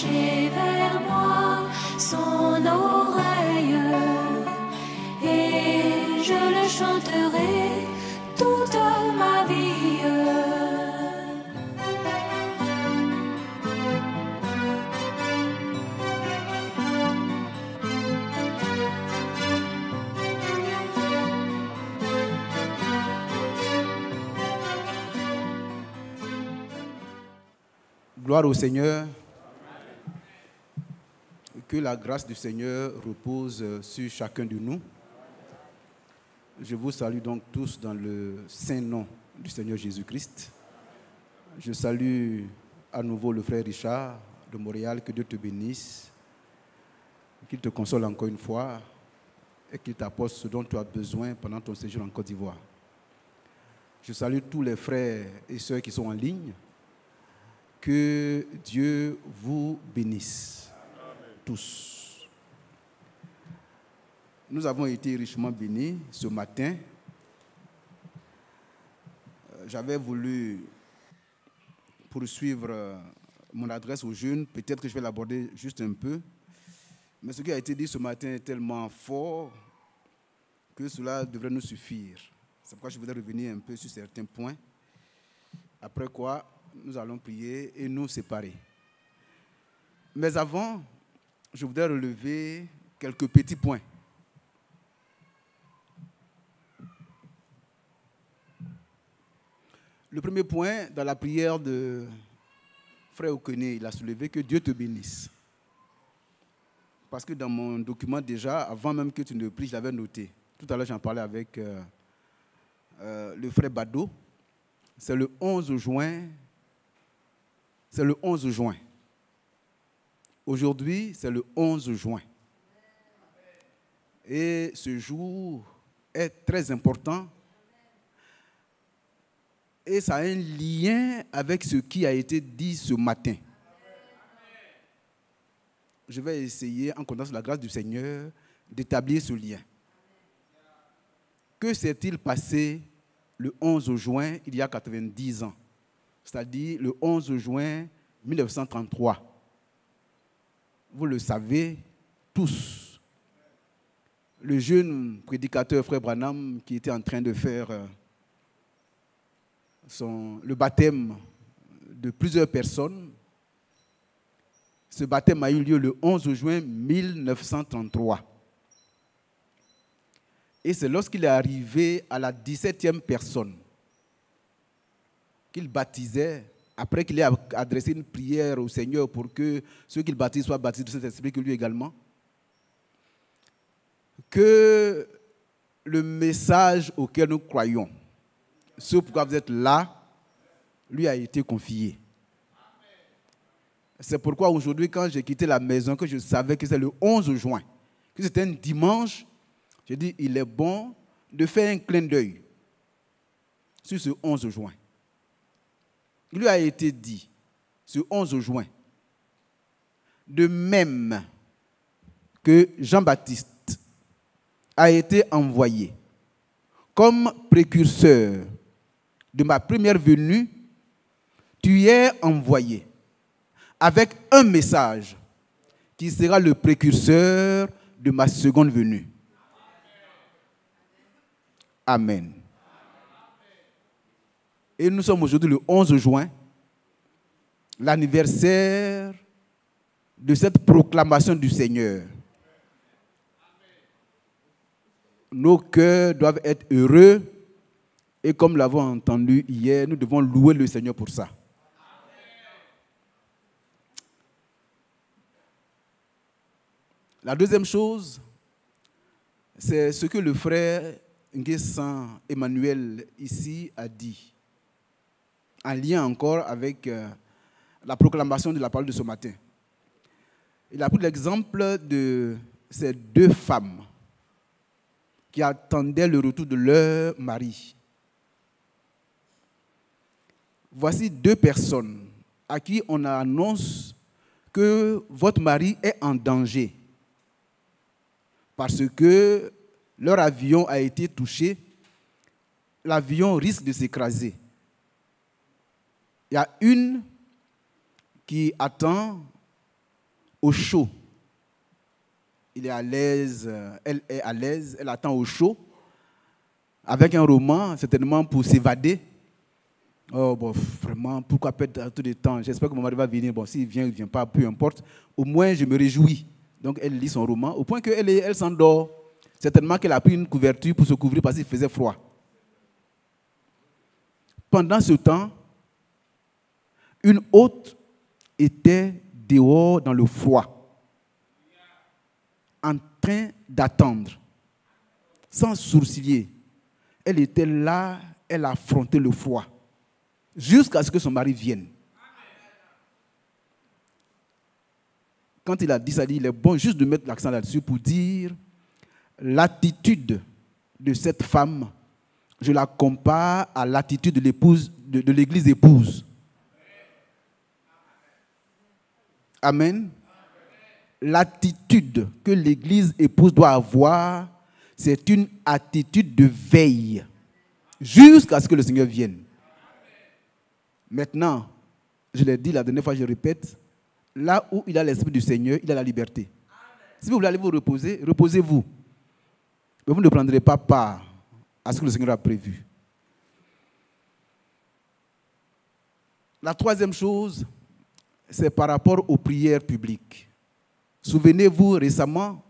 pencher vers moi son oreille, et je le chanterai toute ma vie. Gloire au Seigneur. Que la grâce du Seigneur repose sur chacun de nous. Je vous salue donc tous dans le saint nom du Seigneur Jésus-Christ. Je salue à nouveau le frère Richard de Montréal. Que Dieu te bénisse, qu'il te console encore une fois et qu'il t'apporte ce dont tu as besoin pendant ton séjour en Côte d'Ivoire. Je salue tous les frères et sœurs qui sont en ligne. Que Dieu vous bénisse. Amen. Tous. Nous avons été richement bénis ce matin. J'avais voulu poursuivre mon adresse aux jeunes. Peut-être que je vais l'aborder juste un peu. Mais ce qui a été dit ce matin est tellement fort que cela devrait nous suffire. C'est pourquoi je voudrais revenir un peu sur certains points. Après quoi, nous allons prier et nous séparer. Mais avant, je voudrais relever quelques petits points. Le premier point, dans la prière de Frère Okene, il a soulevé que Dieu te bénisse. Parce que dans mon document déjà, avant même que tu ne pries, je l'avais noté. Tout à l'heure, j'en parlais avec le frère Bado. C'est le 11 juin. C'est le 11 juin. Aujourd'hui, c'est le 11 juin. Et ce jour est très important. Et ça a un lien avec ce qui a été dit ce matin. Je vais essayer, en comptant sur la grâce du Seigneur, d'établir ce lien. Que s'est-il passé le 11 juin, il y a 90 ans? C'est-à-dire le 11 juin 1933. Vous le savez tous. Le jeune prédicateur Frère Branham qui était en train de faire le baptême de plusieurs personnes, ce baptême a eu lieu le 11 juin 1933. Et c'est lorsqu'il est arrivé à la 17e personne qu'il baptisait, après qu'il ait adressé une prière au Seigneur pour que ceux qu'il baptise soient baptisés de Saint-Esprit, que lui également, que le message auquel nous croyons, ce pourquoi vous êtes là, lui a été confié. C'est pourquoi aujourd'hui, quand j'ai quitté la maison, que je savais que c'est le 11 juin, que c'était un dimanche, j'ai dit, il est bon de faire un clin d'œil sur ce 11 juin. Il lui a été dit, ce 11 juin, de même que Jean-Baptiste a été envoyé comme précurseur de ma première venue, tu es envoyé avec un message qui sera le précurseur de ma seconde venue. Amen. Et nous sommes aujourd'hui le 11 juin, l'anniversaire de cette proclamation du Seigneur. Nos cœurs doivent être heureux et comme nous l'avons entendu hier, nous devons louer le Seigneur pour ça. La deuxième chose, c'est ce que le frère Nguessan Emmanuel ici a dit, en lien encore avec la proclamation de la parole de ce matin. Il a pris l'exemple de ces deux femmes qui attendaient le retour de leur mari. Voici deux personnes à qui on annonce que votre mari est en danger parce que leur avion a été touché, l'avion risque de s'écraser. Il y a une qui attend au chaud. Il est à l'aise, elle est à l'aise, elle attend au chaud, avec un roman, certainement pour s'évader. Oh, bon, vraiment, pourquoi perdre tout le temps? J'espère que mon mari va venir. Bon, s'il vient, il ne vient pas, peu importe. Au moins, je me réjouis. Donc, elle lit son roman, au point qu'elle s'endort. Certainement qu'elle a pris une couverture pour se couvrir parce qu'il faisait froid. Pendant ce temps, une autre était dehors dans le froid, en train d'attendre, sans sourciller. Elle était là, elle affrontait le froid, jusqu'à ce que son mari vienne. Quand il a dit ça, il est bon juste de mettre l'accent là-dessus pour dire l'attitude de cette femme, je la compare à l'attitude de l'épouse, de l'église épouse. Amen. L'attitude que l'église épouse doit avoir, c'est une attitude de veille, jusqu'à ce que le Seigneur vienne. Maintenant, je l'ai dit la dernière fois, je répète, là où il a l'Esprit du Seigneur, il a la liberté. Si vous voulez aller vous reposer, reposez-vous. Mais vous ne prendrez pas part à ce que le Seigneur a prévu. La troisième chose, c'est par rapport aux prières publiques. Souvenez-vous, récemment,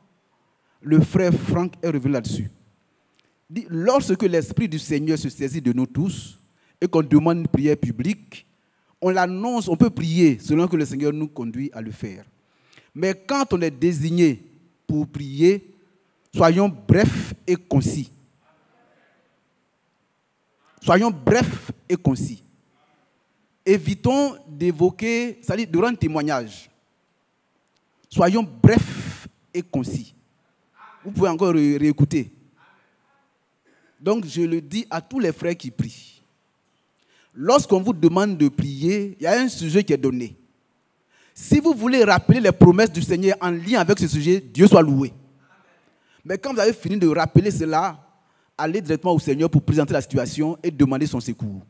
le frère Franck est revenu là-dessus. Il dit, lorsque l'Esprit du Seigneur se saisit de nous tous et qu'on demande une prière publique, on l'annonce, on peut prier selon que le Seigneur nous conduit à le faire. Mais quand on est désigné pour prier, soyons brefs et concis. Soyons brefs et concis. Évitons d'évoquer, c'est-à-dire de rendre témoignage. Soyons brefs et concis. Vous pouvez encore réécouter. Donc, je le dis à tous les frères qui prient. Lorsqu'on vous demande de prier, il y a un sujet qui est donné. Si vous voulez rappeler les promesses du Seigneur en lien avec ce sujet, Dieu soit loué. Mais quand vous avez fini de rappeler cela, allez directement au Seigneur pour présenter la situation et demander son secours.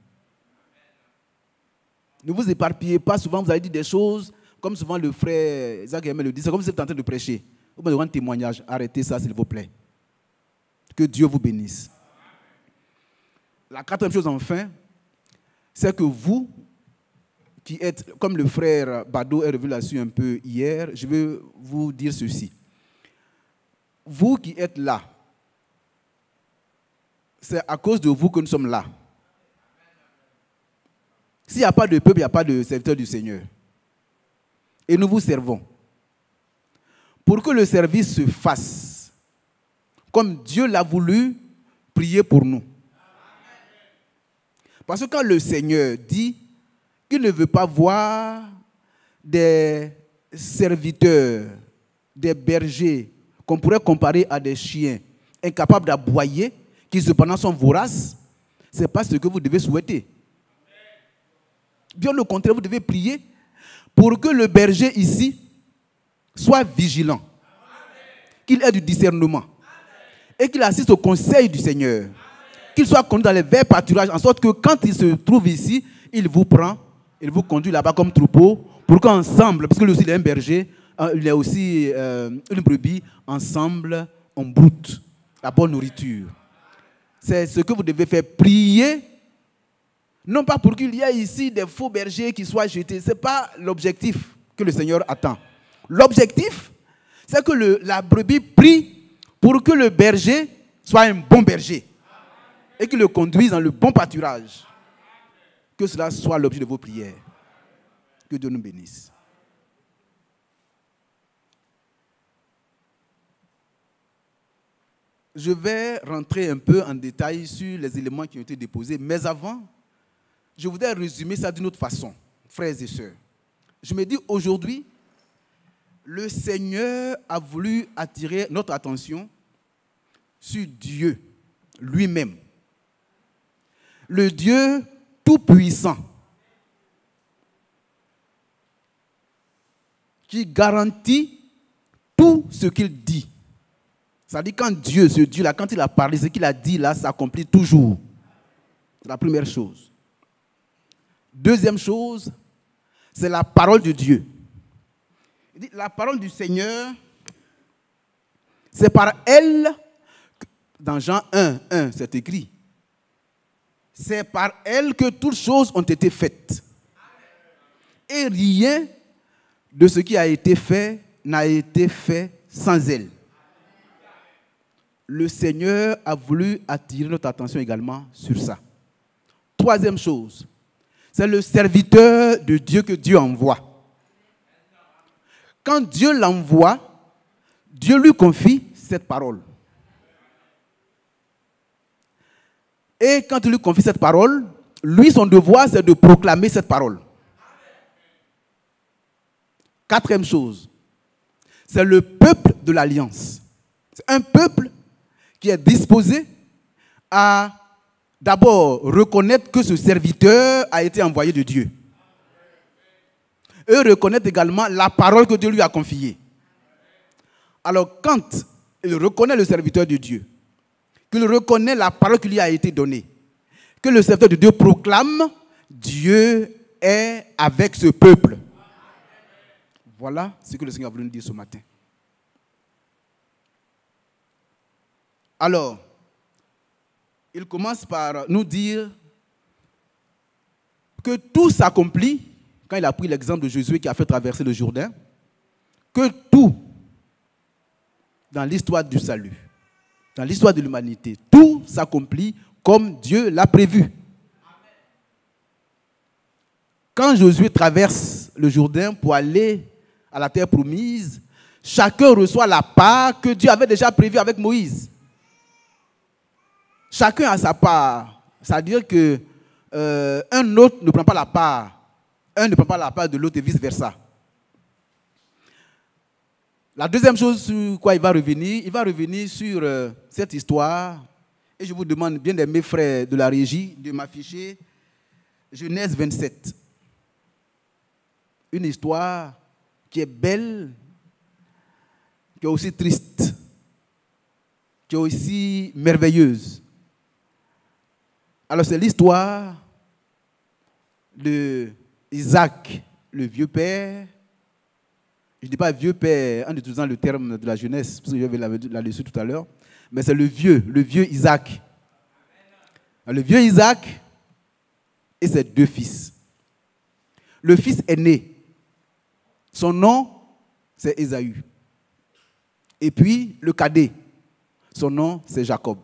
Ne vous éparpillez pas. Souvent, vous allez dire des choses, comme souvent le frère Isaac Aimé le dit, c'est comme si vous êtes en train de prêcher. Vous pouvez rendre témoignage. Arrêtez ça, s'il vous plaît. Que Dieu vous bénisse. La quatrième chose, enfin, c'est que vous, qui êtes, comme le frère Bado est revenu là-dessus un peu hier, je veux vous dire ceci. Vous qui êtes là, c'est à cause de vous que nous sommes là. S'il n'y a pas de peuple, il n'y a pas de serviteur du Seigneur. Et nous vous servons. Pour que le service se fasse, comme Dieu l'a voulu, priez pour nous. Parce que quand le Seigneur dit qu'il ne veut pas voir des serviteurs, des bergers, qu'on pourrait comparer à des chiens, incapables d'aboyer, qui cependant sont voraces, ce n'est pas ce que vous devez souhaiter. Bien au contraire, vous devez prier pour que le berger ici soit vigilant, qu'il ait du discernement et qu'il assiste au conseil du Seigneur, qu'il soit conduit dans les verts pâturages, en sorte que quand il se trouve ici, il vous prend, il vous conduit là-bas comme troupeau, pour qu'ensemble, parce que lui aussi il est un berger, il est aussi une brebis, ensemble on broute la bonne nourriture. C'est ce que vous devez faire, prier, non pas pour qu'il y ait ici des faux bergers qui soient jetés, ce n'est pas l'objectif que le Seigneur attend. L'objectif, c'est que la brebis prie pour que le berger soit un bon berger et qu'il le conduise dans le bon pâturage. Que cela soit l'objet de vos prières. Que Dieu nous bénisse. Je vais rentrer un peu en détail sur les éléments qui ont été déposés, mais avant, je voudrais résumer ça d'une autre façon, frères et sœurs. Je me dis aujourd'hui, le Seigneur a voulu attirer notre attention sur Dieu lui-même. Le Dieu tout-puissant qui garantit tout ce qu'il dit. C'est-à-dire quand Dieu, ce Dieu-là, quand il a parlé, ce qu'il a dit là, s'accomplit toujours. C'est la première chose. Deuxième chose, c'est la parole de Dieu. Il dit, la parole du Seigneur, c'est par elle, dans Jean 1, c'est écrit, c'est par elle que toutes choses ont été faites. Et rien de ce qui a été fait n'a été fait sans elle. Le Seigneur a voulu attirer notre attention également sur ça. Troisième chose, c'est le serviteur de Dieu que Dieu envoie. Quand Dieu l'envoie, Dieu lui confie cette parole. Et quand il lui confie cette parole, lui, son devoir, c'est de proclamer cette parole. Quatrième chose, c'est le peuple de l'Alliance. C'est un peuple qui est disposé à d'abord reconnaître que ce serviteur a été envoyé de Dieu. Et reconnaître également la parole que Dieu lui a confiée. Alors quand il reconnaît le serviteur de Dieu, qu'il reconnaît la parole qui lui a été donnée, que le serviteur de Dieu proclame, Dieu est avec ce peuple. Voilà ce que le Seigneur a voulu nous dire ce matin. Alors, il commence par nous dire que tout s'accomplit, quand il a pris l'exemple de Josué qui a fait traverser le Jourdain, que tout, dans l'histoire du salut, dans l'histoire de l'humanité, tout s'accomplit comme Dieu l'a prévu. Quand Josué traverse le Jourdain pour aller à la terre promise, chacun reçoit la part que Dieu avait déjà prévue avec Moïse. Chacun a sa part. C'est-à-dire que un autre ne prend pas la part. Un ne prend pas la part de l'autre et vice-versa. La deuxième chose sur quoi il va revenir sur cette histoire. Et je vous demande bien mes frères de la régie de m'afficher Genèse 27. Une histoire qui est belle, qui est aussi triste, qui est aussi merveilleuse. Alors c'est l'histoire de Isaac, le vieux père. Je ne dis pas vieux père en utilisant le terme de la jeunesse, parce que j'avais là-dessus tout à l'heure, mais c'est le vieux Isaac. Le vieux Isaac et ses deux fils. Le fils aîné, son nom, c'est Ésaü. Et puis, le cadet, son nom, c'est Jacob.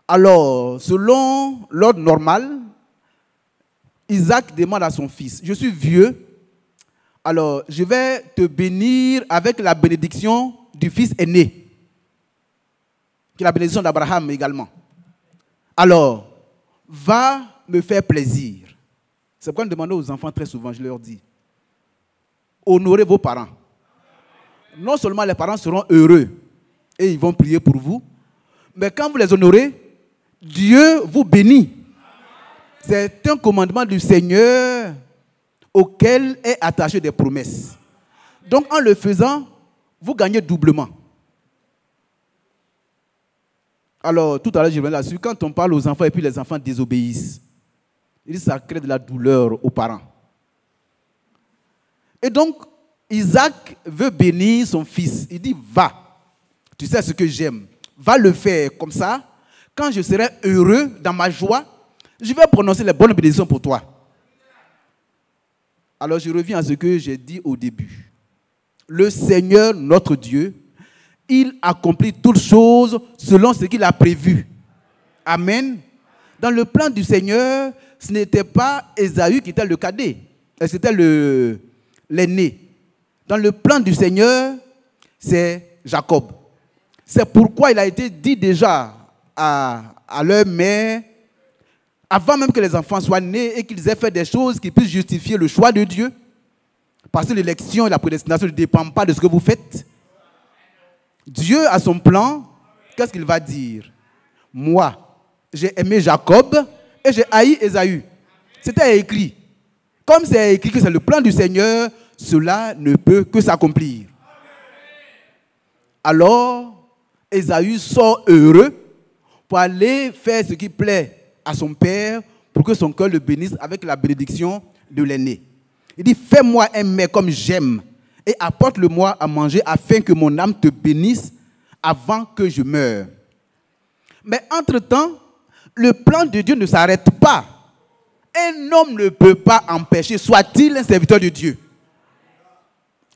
Alors, selon l'ordre normal, Isaac demande à son fils, je suis vieux, alors je vais te bénir avec la bénédiction du fils aîné, qui est la bénédiction d'Abraham également. Alors, va me faire plaisir. C'est pourquoi nous demandons aux enfants très souvent, je leur dis, honorez vos parents. Non seulement les parents seront heureux et ils vont prier pour vous, mais quand vous les honorez, Dieu vous bénit. C'est un commandement du Seigneur auquel est attaché des promesses. Donc en le faisant, vous gagnez doublement. Alors tout à l'heure je reviens là-dessus, quand on parle aux enfants et puis les enfants désobéissent, ça crée de la douleur aux parents. Et donc, Isaac veut bénir son fils. Il dit, va, tu sais ce que j'aime, va le faire comme ça. Quand je serai heureux dans ma joie, je vais prononcer les bonnes bénédictions pour toi. Alors, je reviens à ce que j'ai dit au début. Le Seigneur, notre Dieu, il accomplit toutes choses selon ce qu'il a prévu. Amen. Dans le plan du Seigneur, ce n'était pas Ésaü qui était le cadet, c'était l'aîné. Dans le plan du Seigneur, c'est Jacob. C'est pourquoi il a été dit déjà à leur mère, avant même que les enfants soient nés et qu'ils aient fait des choses qui puissent justifier le choix de Dieu. Parce que l'élection et la prédestination ne dépendent pas de ce que vous faites. Dieu a son plan. Qu'est-ce qu'il va dire? Moi, j'ai aimé Jacob et j'ai haï Ésaü. C'était écrit. Comme c'est écrit que c'est le plan du Seigneur, cela ne peut que s'accomplir. Alors, Ésaü sort heureux pour aller faire ce qui plaît à son père pour que son cœur le bénisse avec la bénédiction de l'aîné. Il dit, fais-moi un mets comme j'aime et apporte-le-moi à manger afin que mon âme te bénisse avant que je meure. Mais entre-temps, le plan de Dieu ne s'arrête pas. Un homme ne peut pas empêcher, soit-il un serviteur de Dieu,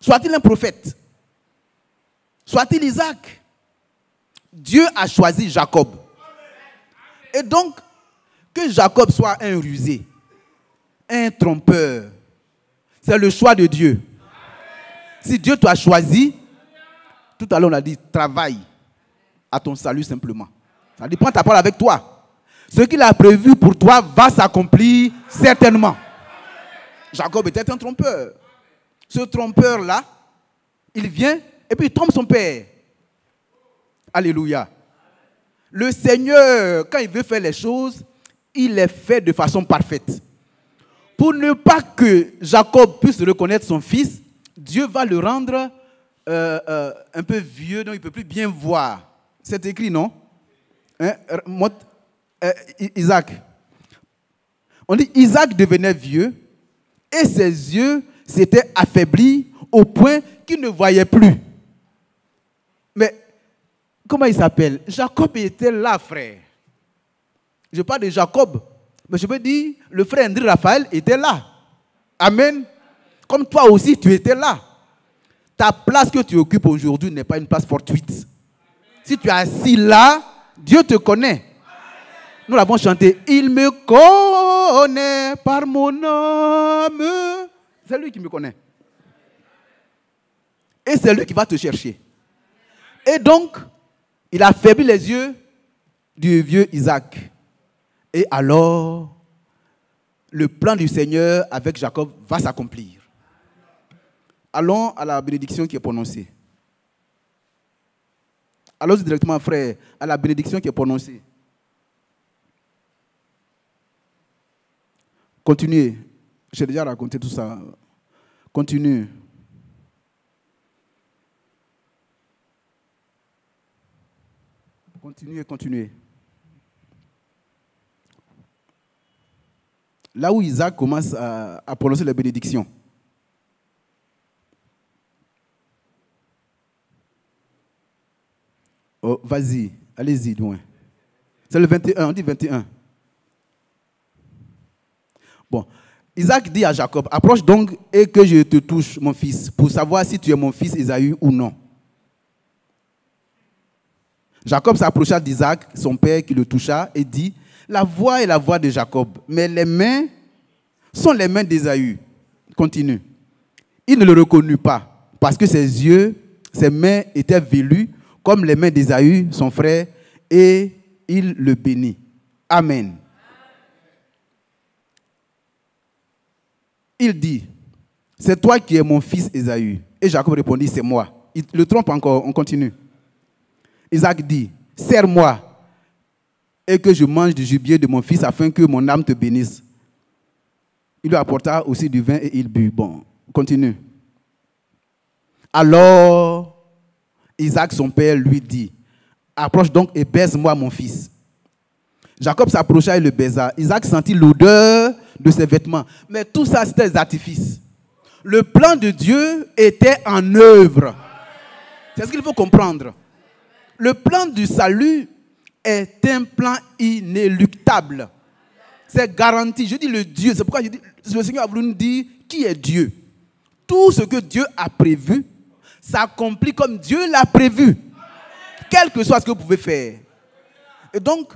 soit-il un prophète, soit-il Isaac. Dieu a choisi Jacob. Et donc, que Jacob soit un rusé, un trompeur, c'est le choix de Dieu. Si Dieu t'a choisi, tout à l'heure on a dit, travaille à ton salut simplement. Ça dit, prends ta parole avec toi. Ce qu'il a prévu pour toi va s'accomplir certainement. Jacob était un trompeur. Ce trompeur-là, il vient et puis il trompe son père. Alléluia. Le Seigneur, quand il veut faire les choses, il les fait de façon parfaite. Pour ne pas que Jacob puisse reconnaître son fils, Dieu va le rendre un peu vieux, donc il ne peut plus bien voir. C'est écrit, non? Hein? Isaac. On dit Isaac devenait vieux et ses yeux s'étaient affaiblis au point qu'il ne voyait plus. Mais comment il s'appelle? Jacob était là, frère. Je parle de Jacob, mais je peux dire le frère André Raphaël était là. Amen. Comme toi aussi, tu étais là. Ta place que tu occupes aujourd'hui n'est pas une place fortuite. Si tu es assis là, Dieu te connaît. Nous l'avons chanté. Il me connaît par mon âme. C'est lui qui me connaît. Et c'est lui qui va te chercher. Et donc, il a affaibli les yeux du vieux Isaac. Et alors, le plan du Seigneur avec Jacob va s'accomplir. Allons à la bénédiction qui est prononcée. Allons directement, frère, à la bénédiction qui est prononcée. Continuez. J'ai déjà raconté tout ça. Continue. Continuez. Là où Isaac commence à prononcer les bénédictions. Oh, vas-y, allez-y, loin. C'est le 21, on dit 21. Bon, Isaac dit à Jacob, approche donc et que je te touche, mon fils, pour savoir si tu es mon fils Ésaü ou non. Jacob s'approcha d'Isaac, son père, qui le toucha, et dit, la voix est la voix de Jacob, mais les mains sont les mains d'Ésaü. Continue. Il ne le reconnut pas, parce que ses yeux, ses mains étaient velues, comme les mains d'Ésaü, son frère, et il le bénit. Amen. Il dit, c'est toi qui es mon fils Ésaü. Et Jacob répondit, c'est moi. Il le trompe encore, on continue. Isaac dit, serre-moi et que je mange du gibier de mon fils afin que mon âme te bénisse. Il lui apporta aussi du vin et il but. Bon, continue. Alors, Isaac, son père, lui dit, approche donc et baise-moi mon fils. Jacob s'approcha et le baisa. Isaac sentit l'odeur de ses vêtements. Mais tout ça, c'était des artifices. Le plan de Dieu était en œuvre. C'est ce qu'il faut comprendre. Le plan du salut est un plan inéluctable. C'est garanti. Je dis le Dieu. C'est pourquoi je dis, le Seigneur a voulu nous dire qui est Dieu. Tout ce que Dieu a prévu s'accomplit comme Dieu l'a prévu. Quel que soit ce que vous pouvez faire. Et donc,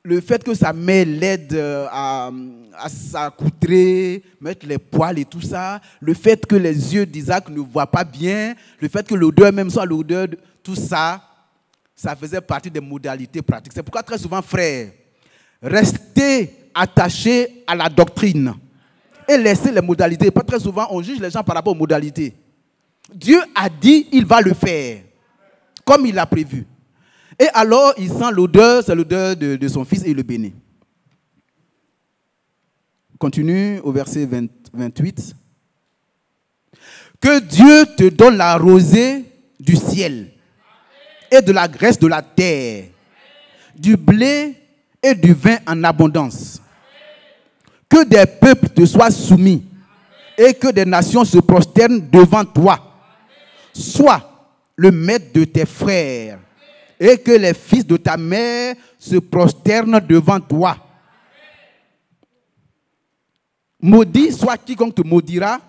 le fait que sa mère l'aide à s'accoutrer, mettre les poils et tout ça, le fait que les yeux d'Isaac ne voient pas bien, le fait que l'odeur même soit l'odeur de tout ça, ça faisait partie des modalités pratiques. C'est pourquoi très souvent, frères, restez attachés à la doctrine et laissez les modalités. Pas très souvent, on juge les gens par rapport aux modalités. Dieu a dit, il va le faire, comme il l'a prévu. Et alors, il sent l'odeur, c'est l'odeur de son fils et il le bénit. Continue au verset 28. Que Dieu te donne la rosée du ciel et de la graisse de la terre, du blé et du vin en abondance. Que des peuples te soient soumis et que des nations se prosternent devant toi. sois le maître de tes frères et que les fils de ta mère se prosternent devant toi. Maudit soit quiconque te maudira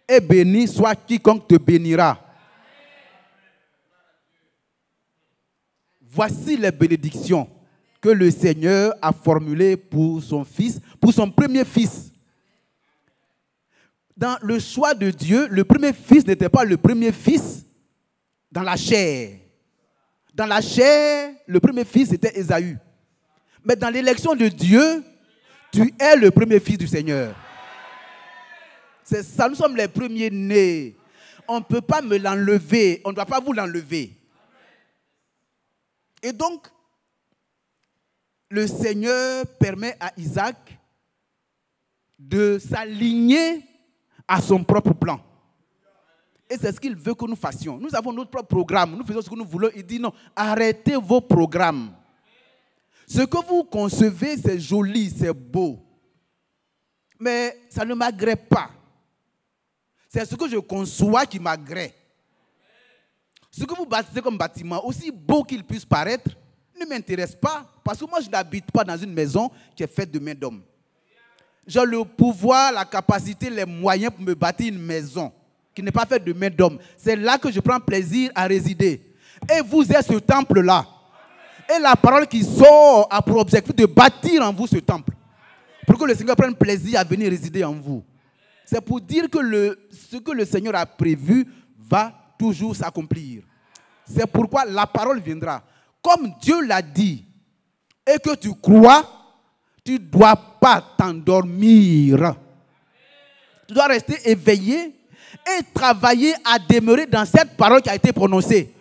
et béni soit quiconque te bénira. Voici les bénédictions que le Seigneur a formulées pour son fils, pour son premier fils. Dans le choix de Dieu, le premier fils n'était pas le premier fils dans la chair. Dans la chair, le premier fils était Ésaü. Mais dans l'élection de Dieu, tu es le premier fils du Seigneur. C'est ça, nous sommes les premiers nés. On ne peut pas me l'enlever, on ne doit pas vous l'enlever. Et donc, le Seigneur permet à Isaac de s'aligner à son propre plan. Et c'est ce qu'il veut que nous fassions. Nous avons notre propre programme. Nous faisons ce que nous voulons. Il dit non, arrêtez vos programmes. Ce que vous concevez, c'est joli, c'est beau. Mais ça ne m'agrée pas. C'est ce que je conçois qui m'agrée. Ce que vous bâtissez comme bâtiment, aussi beau qu'il puisse paraître, ne m'intéresse pas. Parce que moi, je n'habite pas dans une maison qui est faite de main d'homme. J'ai le pouvoir, la capacité, les moyens pour me bâtir une maison qui n'est pas faite de main d'homme. C'est là que je prends plaisir à résider. Et vous êtes ce temple-là. Et la parole qui sort a pour objectif de bâtir en vous ce temple. Pour que le Seigneur prenne plaisir à venir résider en vous. C'est pour dire que ce que le Seigneur a prévu va toujours s'accomplir. C'est pourquoi la parole viendra. Comme Dieu l'a dit et que tu crois, tu ne dois pas t'endormir. Tu dois rester éveillé et travailler à demeurer dans cette parole qui a été prononcée.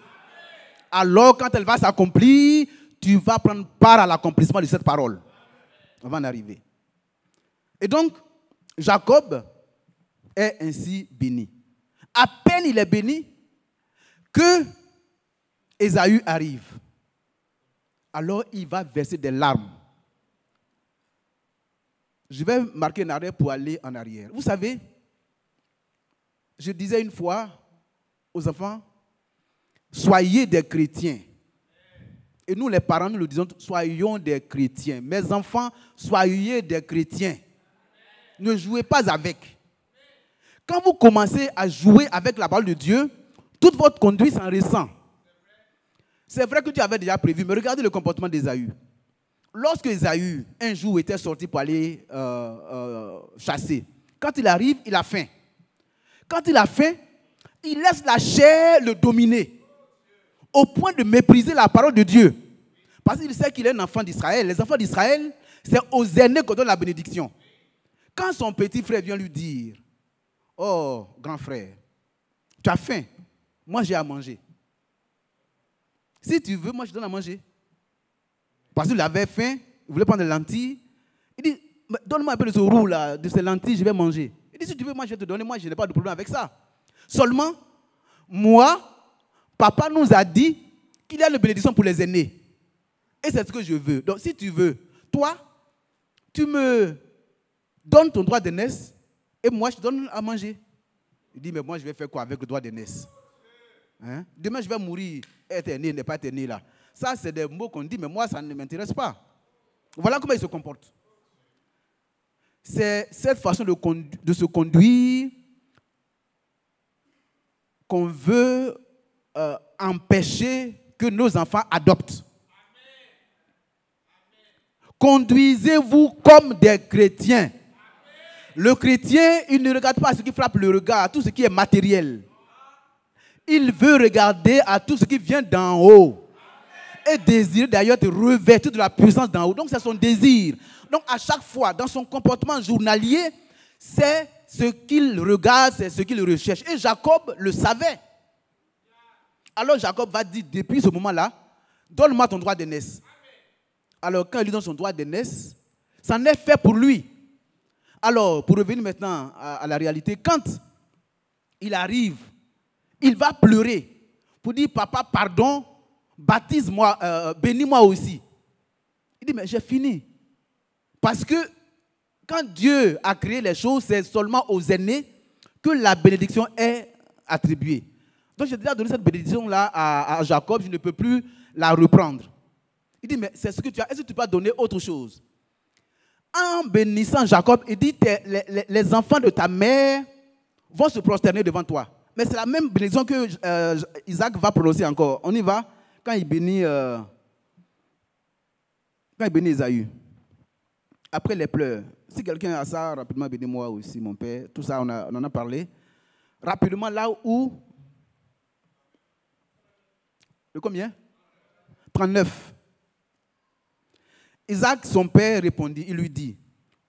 Alors, quand elle va s'accomplir, tu vas prendre part à l'accomplissement de cette parole. On va en arriver. Et donc, Jacob est ainsi béni. À peine il est béni que Ésaü arrive. Alors, il va verser des larmes. Je vais marquer un arrêt pour aller en arrière. Vous savez, je disais une fois aux enfants, soyez des chrétiens. Et nous, les parents, nous le disons, soyons des chrétiens. Mes enfants, soyez des chrétiens. Ne jouez pas avec. Quand vous commencez à jouer avec la parole de Dieu, toute votre conduite s'en ressent. C'est vrai que Dieu avait déjà prévu, mais regardez le comportement d'Ésaü. Lorsque Ésaü, un jour, était sorti pour aller chasser, quand il arrive, il a faim. Quand il a faim, il laisse la chair le dominer, au point de mépriser la parole de Dieu. Parce qu'il sait qu'il est un enfant d'Israël. Les enfants d'Israël, c'est aux aînés qu'on donne la bénédiction. Quand son petit frère vient lui dire, « Oh, grand frère, tu as faim, moi j'ai à manger. Si tu veux, moi je donne à manger. » Parce qu'il avait faim, il voulait prendre des lentilles. Il dit, « Donne-moi un peu de ce roux là, de ces lentilles, je vais manger. » Il dit, « Si tu veux, moi je vais te donner, moi je n'ai pas de problème avec ça. Seulement, moi, papa nous a dit qu'il y a une bénédiction pour les aînés. Et c'est ce que je veux. Donc si tu veux, toi, tu me donnes ton droit d'aînesse et moi je te donne à manger. » Il dit, « Mais moi je vais faire quoi avec le droit d'aînesse? Hein? Demain je vais mourir, être aîné, n'est pas être aîné là. » Ça, c'est des mots qu'on dit, mais moi, ça ne m'intéresse pas. Voilà comment il se comporte. C'est cette façon de se conduire qu'on veut empêcher que nos enfants adoptent. Conduisez-vous comme des chrétiens. Le chrétien, il ne regarde pas à ce qui frappe le regard, à tout ce qui est matériel. Il veut regarder à tout ce qui vient d'en haut. Et désirer d'ailleurs de revêtir de la puissance d'en haut. Donc c'est son désir. Donc à chaque fois, dans son comportement journalier, c'est ce qu'il regarde, c'est ce qu'il recherche. Et Jacob le savait. Alors Jacob va dire, depuis ce moment-là, donne-moi ton droit d'aînesse. Alors quand il lui donne son droit d'aînesse, ça en est fait pour lui. Alors, pour revenir maintenant à la réalité, quand il arrive, il va pleurer pour dire, papa, pardon, baptise-moi, bénis-moi aussi. Il dit, mais j'ai fini. Parce que quand Dieu a créé les choses, c'est seulement aux aînés que la bénédiction est attribuée. Donc j'ai déjà donné cette bénédiction-là à Jacob, je ne peux plus la reprendre. Il dit, mais c'est ce que tu as, est-ce que tu peux donner autre chose? En bénissant Jacob, il dit, les enfants de ta mère vont se prosterner devant toi. Mais c'est la même bénédiction que Isaac va prononcer encore. On y va quand il bénit Esaü. Après les pleurs. Si quelqu'un a ça, rapidement, bénis-moi aussi, mon père. Tout ça, on en a parlé. Rapidement, là où... Le combien? 39. Isaac, son père, répondit, il lui dit,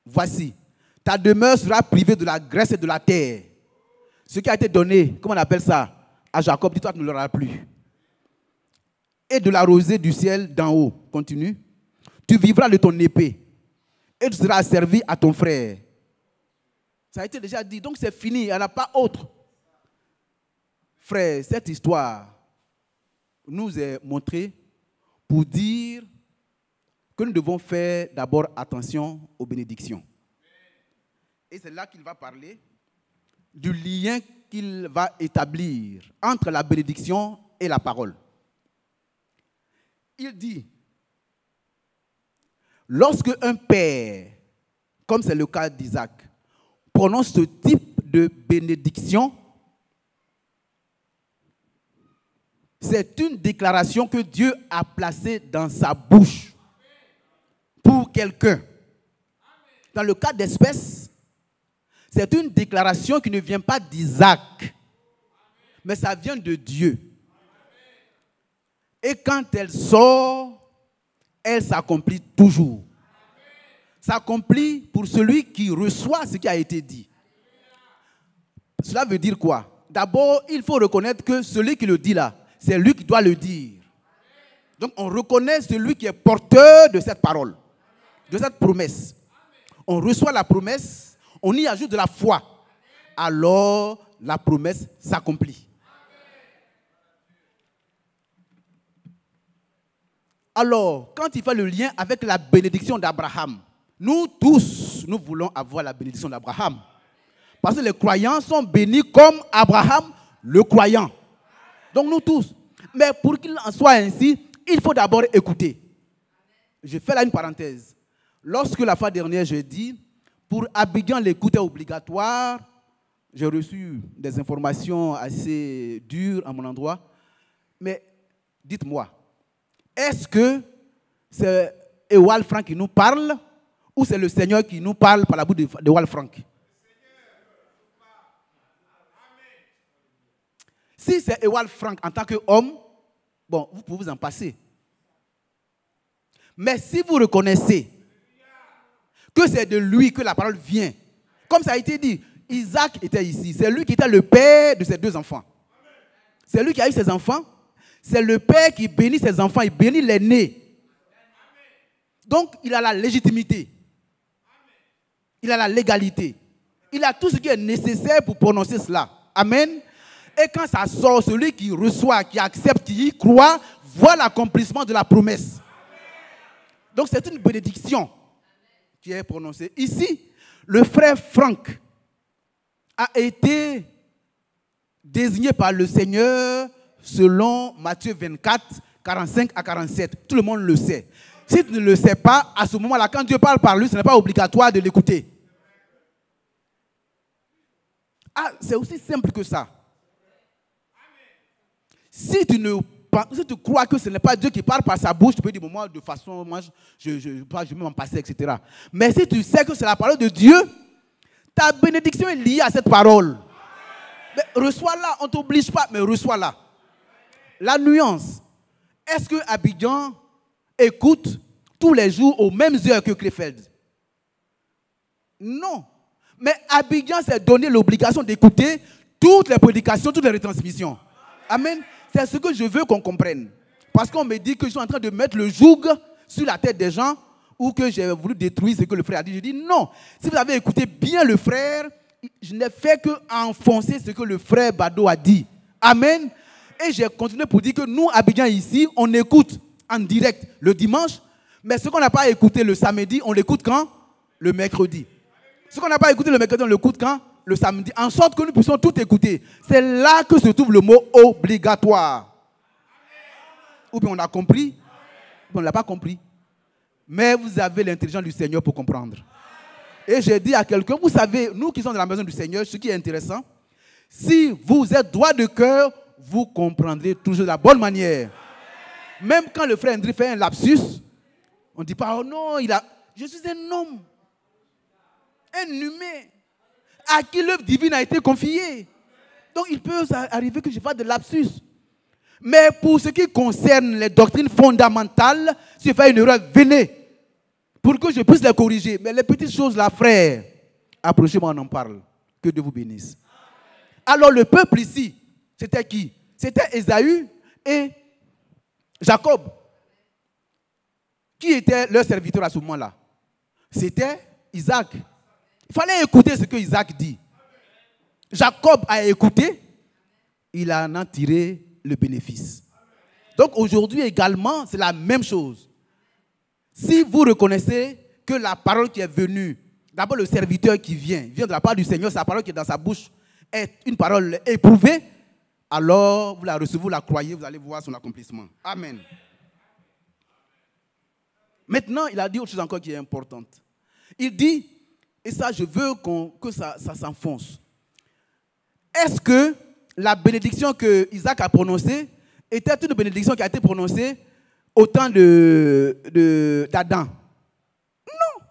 voici, ta demeure sera privée de la graisse et de la terre. Ce qui a été donné, comment on appelle ça, à Jacob, dis-toi que tu ne l'auras plus. Et de la rosée du ciel d'en haut, continue. Tu vivras de ton épée et tu seras servi à ton frère. Ça a été déjà dit, donc c'est fini, il n'y en a pas autre. Frère, cette histoire nous est montrée pour dire que nous devons faire d'abord attention aux bénédictions. Et c'est là qu'il va parler du lien qu'il va établir entre la bénédiction et la parole. Il dit, lorsque un père, comme c'est le cas d'Isaac, prononce ce type de bénédiction, c'est une déclaration que Dieu a placée dans sa bouche pour quelqu'un. Dans le cas d'espèce, c'est une déclaration qui ne vient pas d'Isaac, mais ça vient de Dieu. Et quand elle sort, elle s'accomplit toujours. S'accomplit pour celui qui reçoit ce qui a été dit. Cela veut dire quoi? D'abord, il faut reconnaître que celui qui le dit là, c'est lui qui doit le dire. Donc on reconnaît celui qui est porteur de cette parole, de cette promesse. On reçoit la promesse, on y ajoute de la foi. Alors la promesse s'accomplit. Alors, quand il fait le lien avec la bénédiction d'Abraham, nous tous, nous voulons avoir la bénédiction d'Abraham. Parce que les croyants sont bénis comme Abraham, le croyant. Donc nous tous. Mais pour qu'il en soit ainsi, il faut d'abord écouter. Je fais là une parenthèse. Lorsque la fois dernière, je dis, pour Abidjan, l'écoute est obligatoire, j'ai reçu des informations assez dures à mon endroit. Mais dites-moi, est-ce que c'est Ewal Frank qui nous parle ou c'est le Seigneur qui nous parle par la bouche d'Ewal Frank? Si c'est Ewal Frank en tant qu'homme, bon, vous pouvez vous en passer. Mais si vous reconnaissez que c'est de lui que la parole vient, comme ça a été dit, Isaac était ici, c'est lui qui était le père de ses deux enfants. C'est lui qui a eu ses enfants. C'est le père qui bénit ses enfants, il bénit l'aîné. Donc, il a la légitimité. Il a la légalité. Il a tout ce qui est nécessaire pour prononcer cela. Amen. Et quand ça sort, celui qui reçoit, qui accepte, qui y croit, voit l'accomplissement de la promesse. Donc, c'est une bénédiction qui est prononcée. Ici, le frère Franck a été désigné par le Seigneur selon Matthieu 24, 45 à 47. Tout le monde le sait. Si tu ne le sais pas, à ce moment-là, quand Dieu parle par lui, ce n'est pas obligatoire de l'écouter. Ah, c'est aussi simple que ça. Si tu crois que ce n'est pas Dieu qui parle par sa bouche, tu peux dire, bon, moi, de façon, moi, je vais m'en passer, etc. Mais si tu sais que c'est la parole de Dieu, ta bénédiction est liée à cette parole. Mais reçois-la, on ne t'oblige pas, mais reçois-la. La nuance, est-ce que Abidjan écoute tous les jours aux mêmes heures que Krefeld? Non. Mais Abidjan s'est donné l'obligation d'écouter toutes les prédications, toutes les retransmissions. Amen. C'est ce que je veux qu'on comprenne. Parce qu'on me dit que je suis en train de mettre le joug sur la tête des gens ou que j'ai voulu détruire ce que le frère a dit. Je dis non. Si vous avez écouté bien le frère, je n'ai fait qu'enfoncer ce que le frère Bado a dit. Amen. Et j'ai continué pour dire que nous, Abidjan ici, on écoute en direct le dimanche, mais ce qu'on n'a pas écouté le samedi, on l'écoute quand? Le mercredi. Ce qu'on n'a pas écouté le mercredi, on l'écoute quand? le samedi, en sorte que nous puissions tout écouter. C'est là que se trouve le mot obligatoire. Ou bien on a compris, ou bien on ne l'a pas compris. Mais vous avez l'intelligence du Seigneur pour comprendre. Et j'ai dit à quelqu'un, vous savez, nous qui sommes dans la maison du Seigneur, ce qui est intéressant, si vous êtes droit de cœur, vous comprendrez toujours de la bonne manière. Même quand le frère André fait un lapsus, on ne dit pas, oh non, je suis un homme, un humain, à qui l'œuvre divine a été confiée. Donc il peut arriver que je fasse de lapsus. Mais pour ce qui concerne les doctrines fondamentales, si je fais une erreur, venez, pour que je puisse les corriger. Mais les petites choses là, frère, approchez-moi, on en parle. Que Dieu vous bénisse. Alors le peuple ici, c'était qui? C'était Ésaü et Jacob. Qui était leur serviteur à ce moment-là? C'était Isaac. Il fallait écouter ce que Isaac dit. Jacob a écouté, il en a tiré le bénéfice. Donc aujourd'hui également, c'est la même chose. Si vous reconnaissez que la parole qui est venue, d'abord le serviteur qui vient de la part du Seigneur, sa parole qui est dans sa bouche est une parole éprouvée, alors vous la recevez, vous la croyez, vous allez voir son accomplissement. Amen. Maintenant, il a dit autre chose encore qui est importante. Il dit, et ça je veux que ça s'enfonce. Est-ce que la bénédiction que Isaac a prononcée était une bénédiction qui a été prononcée au temps d'Adam? Non.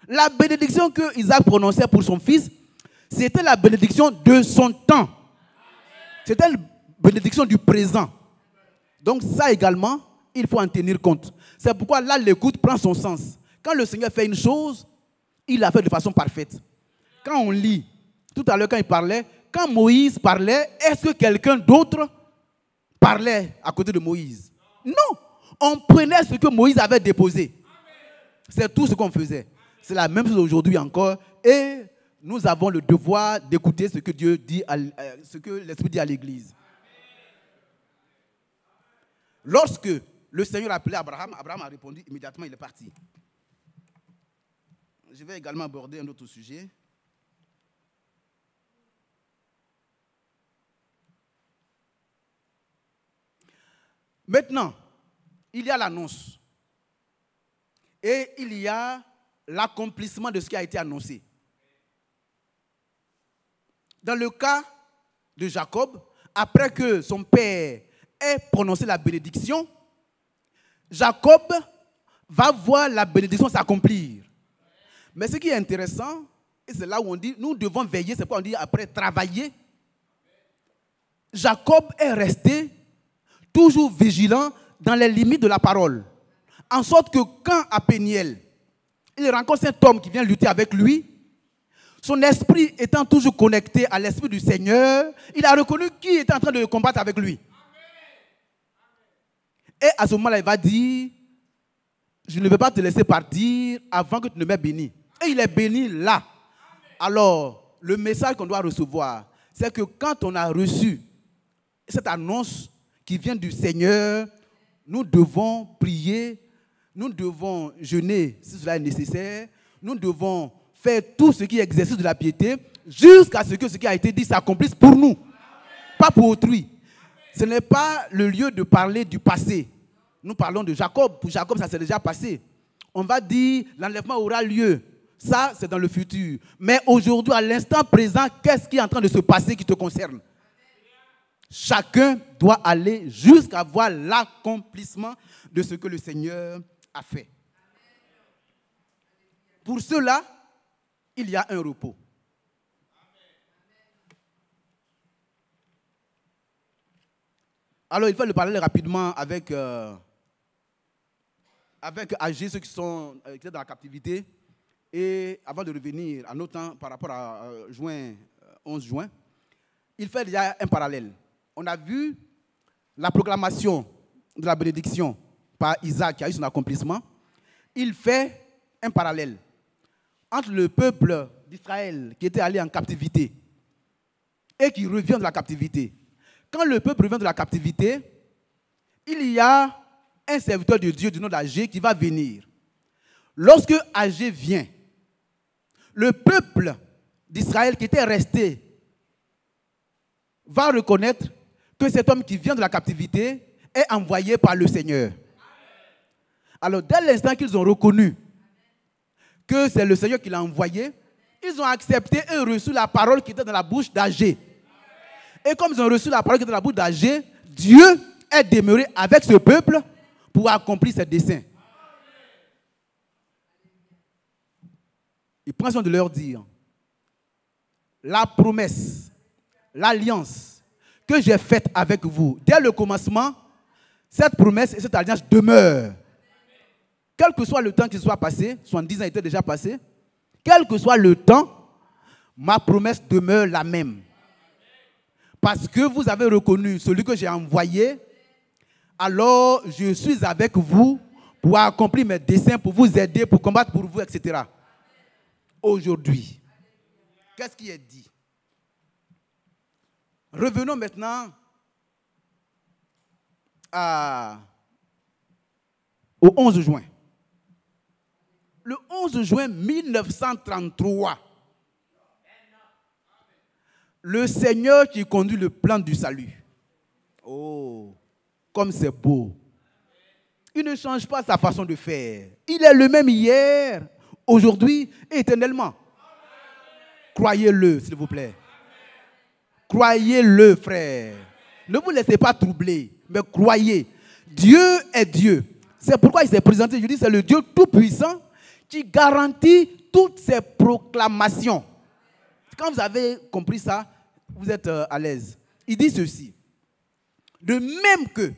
La bénédiction que Isaac prononçait pour son fils, c'était la bénédiction de son temps. C'était la bénédiction du présent. Donc ça également, il faut en tenir compte. C'est pourquoi là, l'écoute prend son sens. Quand le Seigneur fait une chose, il la fait de façon parfaite. Quand on lit, tout à l'heure quand il parlait, quand Moïse parlait, est-ce que quelqu'un d'autre parlait à côté de Moïse? Non. On prenait ce que Moïse avait déposé. C'est tout ce qu'on faisait. C'est la même chose aujourd'hui encore. Et nous avons le devoir d'écouter ce que Dieu dit, ce que l'Esprit dit à l'Église. Lorsque le Seigneur a appelé Abraham, Abraham a répondu immédiatement, il est parti. Je vais également aborder un autre sujet. Maintenant, il y a l'annonce. Et il y a l'accomplissement de ce qui a été annoncé. Dans le cas de Jacob, après que son père ait prononcé la bénédiction, Jacob va voir la bénédiction s'accomplir. Mais ce qui est intéressant, et c'est là où on dit, nous devons veiller, c'est pourquoi on dit après travailler. Jacob est resté toujours vigilant dans les limites de la parole. En sorte que quand à Péniel, il rencontre cet homme qui vient lutter avec lui, son esprit étant toujours connecté à l'esprit du Seigneur, il a reconnu qui était en train de combattre avec lui. Et à ce moment-là, il va dire, je ne vais pas te laisser partir avant que tu ne m'aies béni. Et il est béni là. Alors, le message qu'on doit recevoir, c'est que quand on a reçu cette annonce qui vient du Seigneur, nous devons prier, nous devons jeûner si cela est nécessaire, nous devons faire tout ce qui est exercice de la piété jusqu'à ce que ce qui a été dit s'accomplisse pour nous, pas pour autrui. Ce n'est pas le lieu de parler du passé. Nous parlons de Jacob. Pour Jacob, ça s'est déjà passé. On va dire l'enlèvement aura lieu. Ça, c'est dans le futur. Mais aujourd'hui, à l'instant présent, qu'est-ce qui est en train de se passer qui te concerne? Chacun doit aller jusqu'à voir l'accomplissement de ce que le Seigneur a fait. Pour cela, il y a un repos. Alors, il faut le parler rapidement avec AG, ceux qui sont dans la captivité. Et avant de revenir à nos temps par rapport à 11 juin, il fait déjà un parallèle. On a vu la proclamation de la bénédiction par Isaac qui a eu son accomplissement. Il fait un parallèle entre le peuple d'Israël qui était allé en captivité et qui revient de la captivité. Quand le peuple revient de la captivité, il y a un serviteur de Dieu du nom d'Agé qui va venir. Lorsque Agé vient, le peuple d'Israël qui était resté va reconnaître que cet homme qui vient de la captivité est envoyé par le Seigneur. Alors, dès l'instant qu'ils ont reconnu que c'est le Seigneur qui l'a envoyé, ils ont accepté et reçu la parole qui était dans la bouche d'Agé. Et comme ils ont reçu la parole qui était dans la bouche d'Agé, Dieu est demeuré avec ce peuple pour accomplir ses desseins. Il prend soin de leur dire, la promesse, l'alliance que j'ai faite avec vous, dès le commencement, cette promesse et cette alliance demeurent. Quel que soit le temps qui soit passé, 70 ans étaient déjà passés, quel que soit le temps, ma promesse demeure la même. Parce que vous avez reconnu celui que j'ai envoyé, alors je suis avec vous pour accomplir mes desseins, pour vous aider, pour combattre pour vous, etc. Aujourd'hui, qu'est-ce qui est dit? Revenons maintenant au 11 juin. Le 11 juin 1933, le Seigneur qui conduit le plan du salut. Oh, comme c'est beau. Il ne change pas sa façon de faire. Il est le même hier, aujourd'hui et éternellement. Croyez-le, s'il vous plaît. Croyez-le, frère. Ne vous laissez pas troubler, mais croyez. Dieu est Dieu. C'est pourquoi il s'est présenté. Je dis, c'est le Dieu tout-puissant qui garantit toutes ses proclamations. Quand vous avez compris ça, vous êtes à l'aise. Il dit ceci. De même que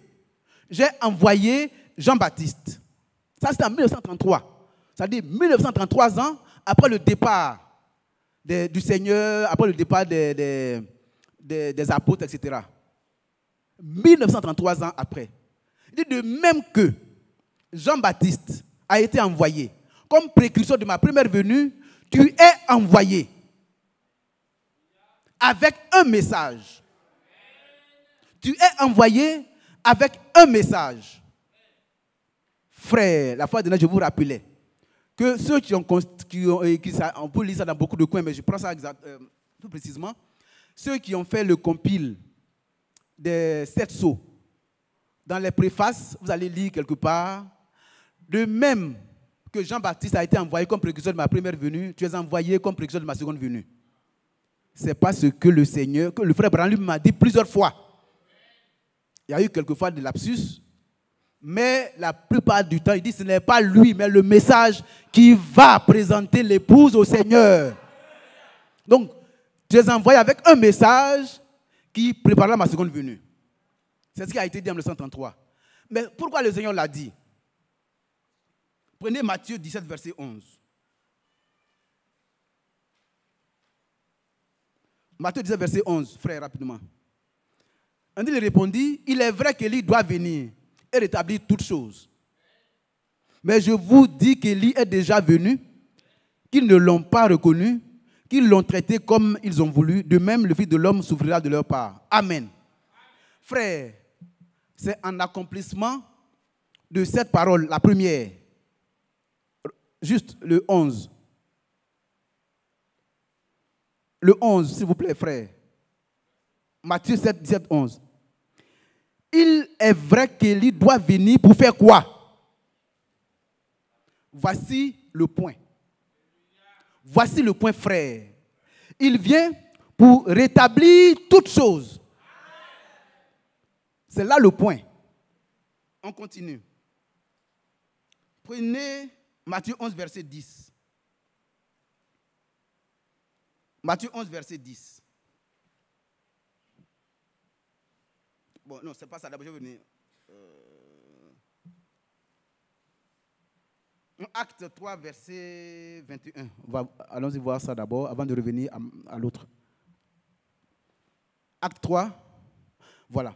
j'ai envoyé Jean-Baptiste. Ça, c'est en 1933. C'est-à-dire 1933 ans après le départ du Seigneur, après le départ des apôtres, etc. 1933 ans après. Il dit de même que Jean-Baptiste a été envoyé comme précurseur de ma première venue, tu es envoyé avec un message. Tu es envoyé avec un message. Frère, la fois dernière, je vous rappelais que ceux qui ont écrit ça, on peut lire ça dans beaucoup de coins, mais je prends ça tout précisément. Ceux qui ont fait le compile des 7 sceaux, dans les préfaces, vous allez lire quelque part, de même que Jean-Baptiste a été envoyé comme précurseur de ma première venue, tu es envoyé comme précurseur de ma seconde venue. C'est pas ce que le Seigneur, que le frère Branham m'a dit plusieurs fois. Il y a eu quelquefois des lapsus, mais la plupart du temps, il dit que ce n'est pas lui, mais le message qui va présenter l'épouse au Seigneur. Donc, tu es envoyé avec un message qui préparera ma seconde venue. C'est ce qui a été dit en 1933. Mais pourquoi le Seigneur l'a dit? Prenez Matthieu 17, verset 11. Matthieu 17, verset 11, frère, rapidement. On lui répondit, il est vrai qu'Élie doit venir et rétablir toutes choses. Mais je vous dis qu'Élie est déjà venu, qu'ils ne l'ont pas reconnu, qu'ils l'ont traité comme ils ont voulu. De même, le Fils de l'homme souffrira de leur part. Amen. Frère, c'est en accomplissement de cette parole, la première, juste le 11. Le 11, s'il vous plaît, frère. Matthieu 7, 17, 11. Il est vrai qu'Élie doit venir pour faire quoi? Voici le point. Voici le point, frère. Il vient pour rétablir toutes choses. C'est là le point. On continue. Prenez Matthieu 11, verset 10. Matthieu 11, verset 10. Bon, non, c'est pas ça. D'abord, je vais venir. Acte 3, verset 21. Allons-y voir ça d'abord, avant de revenir à l'autre. Acte 3, voilà.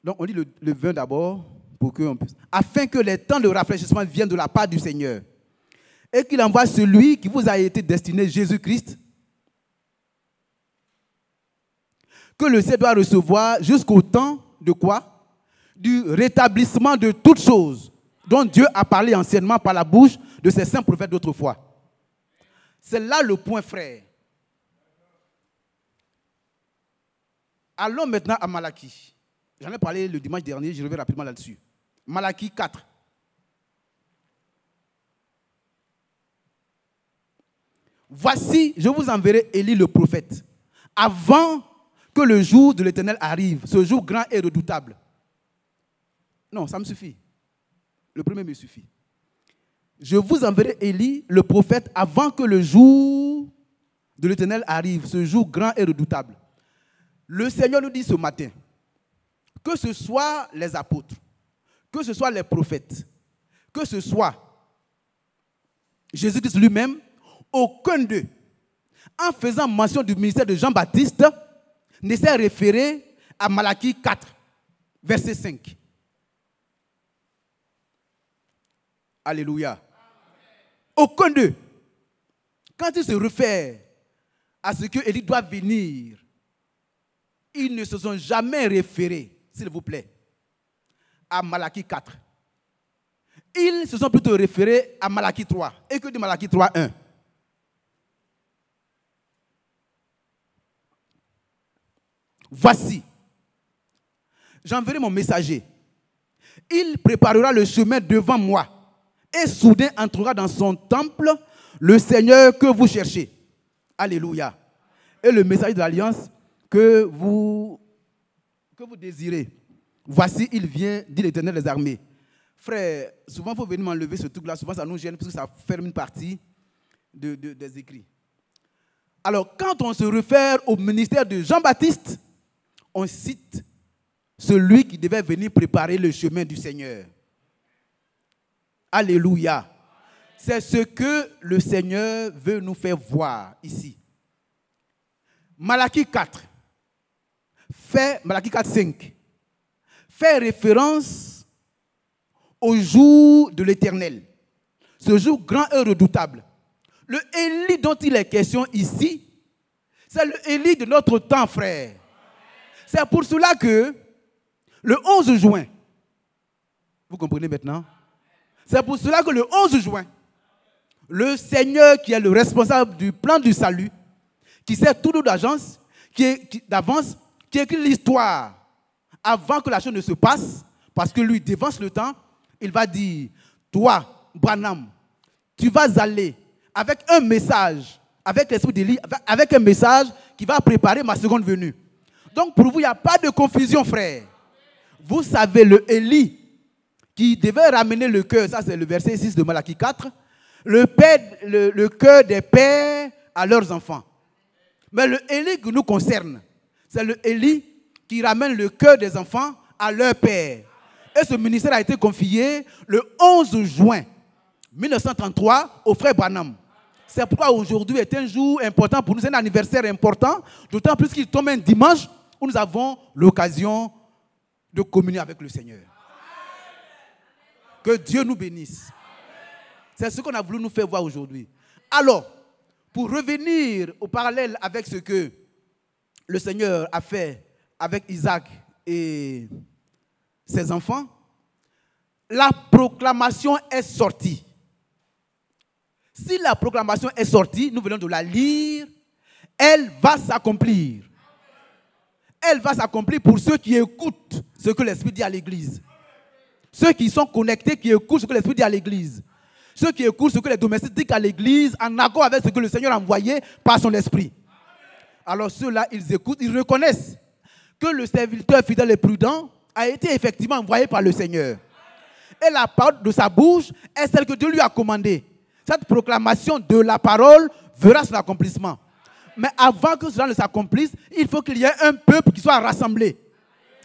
Donc, on lit le 20 d'abord, pour qu'on puisse. Afin que les temps de rafraîchissement viennent de la part du Seigneur, et qu'il envoie celui qui vous a été destiné, Jésus-Christ, que le ciel doit recevoir jusqu'au temps de quoi? Du rétablissement de toutes choses dont Dieu a parlé anciennement par la bouche de ses saints prophètes d'autrefois. C'est là le point, frère. Allons maintenant à Malachie. J'en ai parlé le dimanche dernier, je reviens rapidement là-dessus. Malachie 4. Voici, je vous enverrai Élie le prophète, avant que le jour de l'Éternel arrive, ce jour grand et redoutable. Non, ça me suffit. Le premier me suffit. Je vous enverrai Élie le prophète avant que le jour de l'Éternel arrive, ce jour grand et redoutable. Le Seigneur nous dit ce matin, que ce soit les apôtres, que ce soit les prophètes, que ce soit Jésus-Christ lui-même, aucun d'eux, en faisant mention du ministère de Jean-Baptiste, ne s'est référé à Malachie 4, verset 5. Alléluia. Aucun d'eux. Quand ils se réfèrent à ce que Élie doit venir, ils ne se sont jamais référés, s'il vous plaît, à Malachie 4. Ils se sont plutôt référés à Malachie 3. Et que dit Malachie 3, 1? Voici, j'enverrai mon messager. Il préparera le chemin devant moi. Et soudain entrera dans son temple le Seigneur que vous cherchez. Alléluia. Et le messager de l'alliance que vous désirez. Voici, il vient, dit l'Éternel des armées. Frère, souvent il faut venir m'enlever ce truc-là. Souvent ça nous gêne parce que ça ferme une partie des écrits. Alors, quand on se réfère au ministère de Jean-Baptiste, on cite celui qui devait venir préparer le chemin du Seigneur. Alléluia. C'est ce que le Seigneur veut nous faire voir ici. Malachie 4, Malachie 4, 5, fait référence au jour de l'Éternel. Ce jour grand et redoutable. Le Élie dont il est question ici, c'est le Élie de notre temps, frère. C'est pour cela que le 11 juin, vous comprenez maintenant? C'est pour cela que le 11 juin, le Seigneur qui est le responsable du plan du salut, qui sait tout d'avance, qui écrit l'histoire avant que la chose ne se passe, parce que lui dévance le temps, il va dire, toi, Branham, tu vas aller avec un message, avec l'esprit d'Élie, avec un message qui va préparer ma seconde venue. Donc pour vous, il n'y a pas de confusion, frère. Vous savez, le Élie qui devait ramener le cœur, ça c'est le verset 6 de Malachie 4, le cœur des pères à leurs enfants. Mais le Élie qui nous concerne, c'est le Élie qui ramène le cœur des enfants à leur père. Et ce ministère a été confié le 11 juin 1933 au frère Branham. C'est pourquoi aujourd'hui est un jour important pour nous, c'est un anniversaire important, d'autant plus qu'il tombe un dimanche où nous avons l'occasion de communier avec le Seigneur. Que Dieu nous bénisse. C'est ce qu'on a voulu nous faire voir aujourd'hui. Alors, pour revenir au parallèle avec ce que le Seigneur a fait avec Isaac et ses enfants, la proclamation est sortie. Si la proclamation est sortie, nous venons de la lire, elle va s'accomplir. Elle va s'accomplir pour ceux qui écoutent ce que l'Esprit dit à l'Église. Ceux qui sont connectés, qui écoutent ce que l'Esprit dit à l'Église. Ceux qui écoutent ce que les domestiques disent à l'Église en accord avec ce que le Seigneur a envoyé par son Esprit. Alors ceux-là, ils écoutent, ils reconnaissent que le serviteur fidèle et prudent a été effectivement envoyé par le Seigneur. Et la parole de sa bouche est celle que Dieu lui a commandée. Cette proclamation de la parole verra son accomplissement. Mais avant que cela ne s'accomplisse, il faut qu'il y ait un peuple qui soit rassemblé.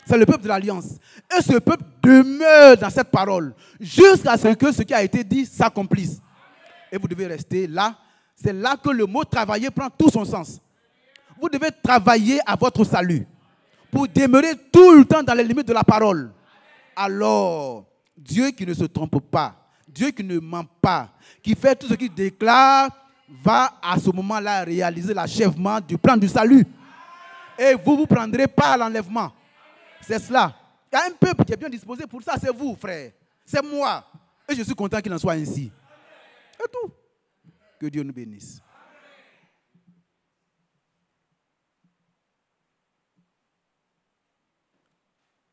C'est le peuple de l'Alliance. Et ce peuple demeure dans cette parole jusqu'à ce que ce qui a été dit s'accomplisse. Et vous devez rester là. C'est là que le mot travailler prend tout son sens. Vous devez travailler à votre salut pour demeurer tout le temps dans les limites de la parole. Alors, Dieu qui ne se trompe pas, Dieu qui ne ment pas, qui fait tout ce qu'il déclare, va à ce moment-là réaliser l'achèvement du plan du salut. Et vous vous prendrez part à l'enlèvement. C'est cela. Il y a un peuple qui est bien disposé pour ça, c'est vous, frère. C'est moi. Et je suis content qu'il en soit ainsi. C'est tout. Que Dieu nous bénisse.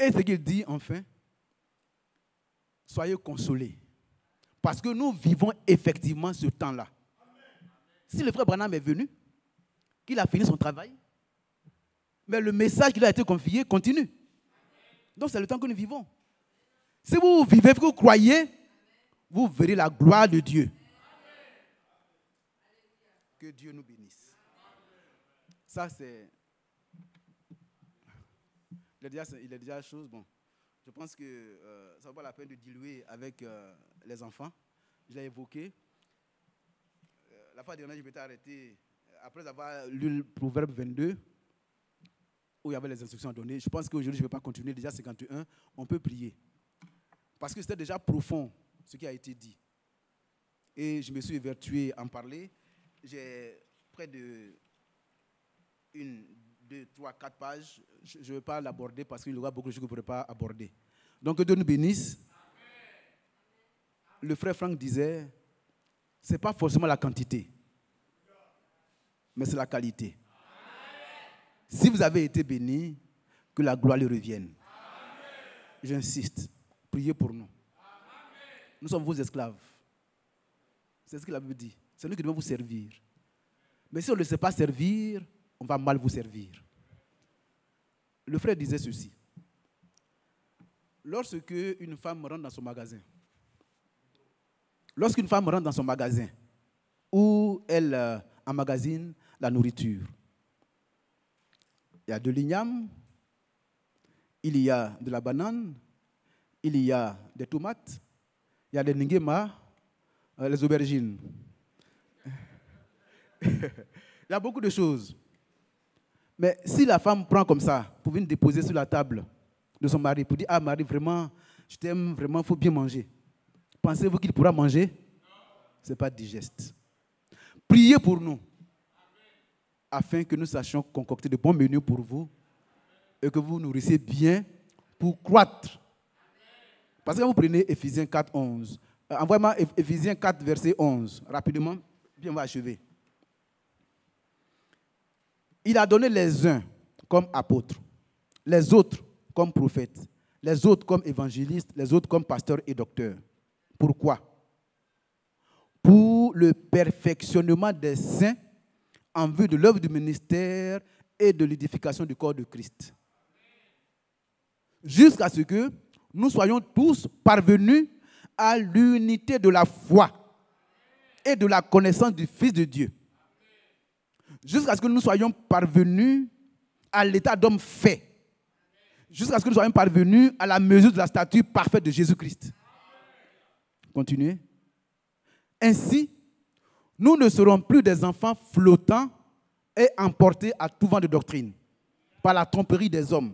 Et ce qu'il dit enfin, soyez consolés. Parce que nous vivons effectivement ce temps-là. Si le frère Branham est venu, qu'il a fini son travail, mais le message qui lui a été confié continue. Donc c'est le temps que nous vivons. Si vous vivez, que vous croyez, vous verrez la gloire de Dieu. Que Dieu nous bénisse. Ça c'est... Il est déjà chose, bon. Je pense que ça ne vaut pas la peine de diluer avec les enfants. Je l'ai évoqué. La fois dernière, je m'étais arrêté, après avoir lu le Proverbe 22, où il y avait les instructions à donner. Je pense qu'aujourd'hui, je ne vais pas continuer. Déjà 51, on peut prier. Parce que c'était déjà profond, ce qui a été dit. Et je me suis évertué à en parler. J'ai près de 1, 2, 3, 4 pages. Je ne vais pas l'aborder parce qu'il y aura beaucoup de choses que je ne pourrai pas aborder. Donc, que Dieu nous bénisse. Le frère Franck disait, ce n'est pas forcément la quantité, mais c'est la qualité. Si vous avez été béni, que la gloire lui revienne. J'insiste, priez pour nous. Nous sommes vos esclaves. C'est ce que la Bible dit. C'est nous qui devons vous servir. Mais si on ne sait pas servir, on va mal vous servir. Le frère disait ceci. Lorsque une femme rentre dans son magasin, où elle emmagasine la nourriture, il y a de l'igname, il y a de la banane, il y a des tomates, il y a des ningema, les aubergines. Il y a beaucoup de choses. Mais si la femme prend comme ça, pour venir déposer sur la table de son mari, pour dire, ah Marie, vraiment, je t'aime, vraiment, il faut bien manger. Pensez-vous qu'il pourra manger? Ce n'est pas digeste. Priez pour nous, afin que nous sachions concocter de bons menus pour vous et que vous nourrissez bien pour croître. Parce que vous prenez Éphésiens 4, 11. Envoyez-moi Éphésiens 4, verset 11. Rapidement, puis on va achever. Il a donné les uns comme apôtres, les autres comme prophètes, les autres comme évangélistes, les autres comme pasteurs et docteurs. Pourquoi? Pour le perfectionnement des saints en vue de l'œuvre du ministère et de l'édification du corps de Christ. Jusqu'à ce que nous soyons tous parvenus à l'unité de la foi et de la connaissance du Fils de Dieu. Jusqu'à ce que nous soyons parvenus à l'état d'homme fait. Jusqu'à ce que nous soyons parvenus à la mesure de la stature parfaite de Jésus-Christ. Continuez. Ainsi, nous ne serons plus des enfants flottants et emportés à tout vent de doctrine, par la tromperie des hommes,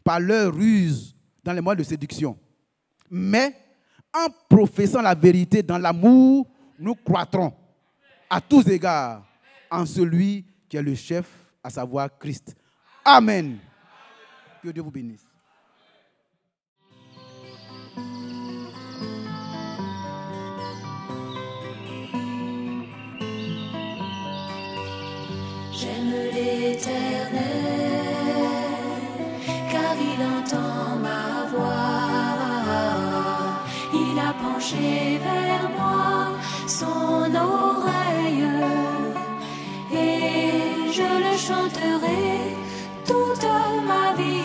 par leur ruse dans les moyens de séduction. Mais, en professant la vérité dans l'amour, nous croîtrons à tous égards en celui qui est le chef, à savoir Christ. Amen. Que Dieu vous bénisse. J'aime l'Éternel, car il entend ma voix. Il a penché vers moi son oreille, et je le chanterai toute ma vie.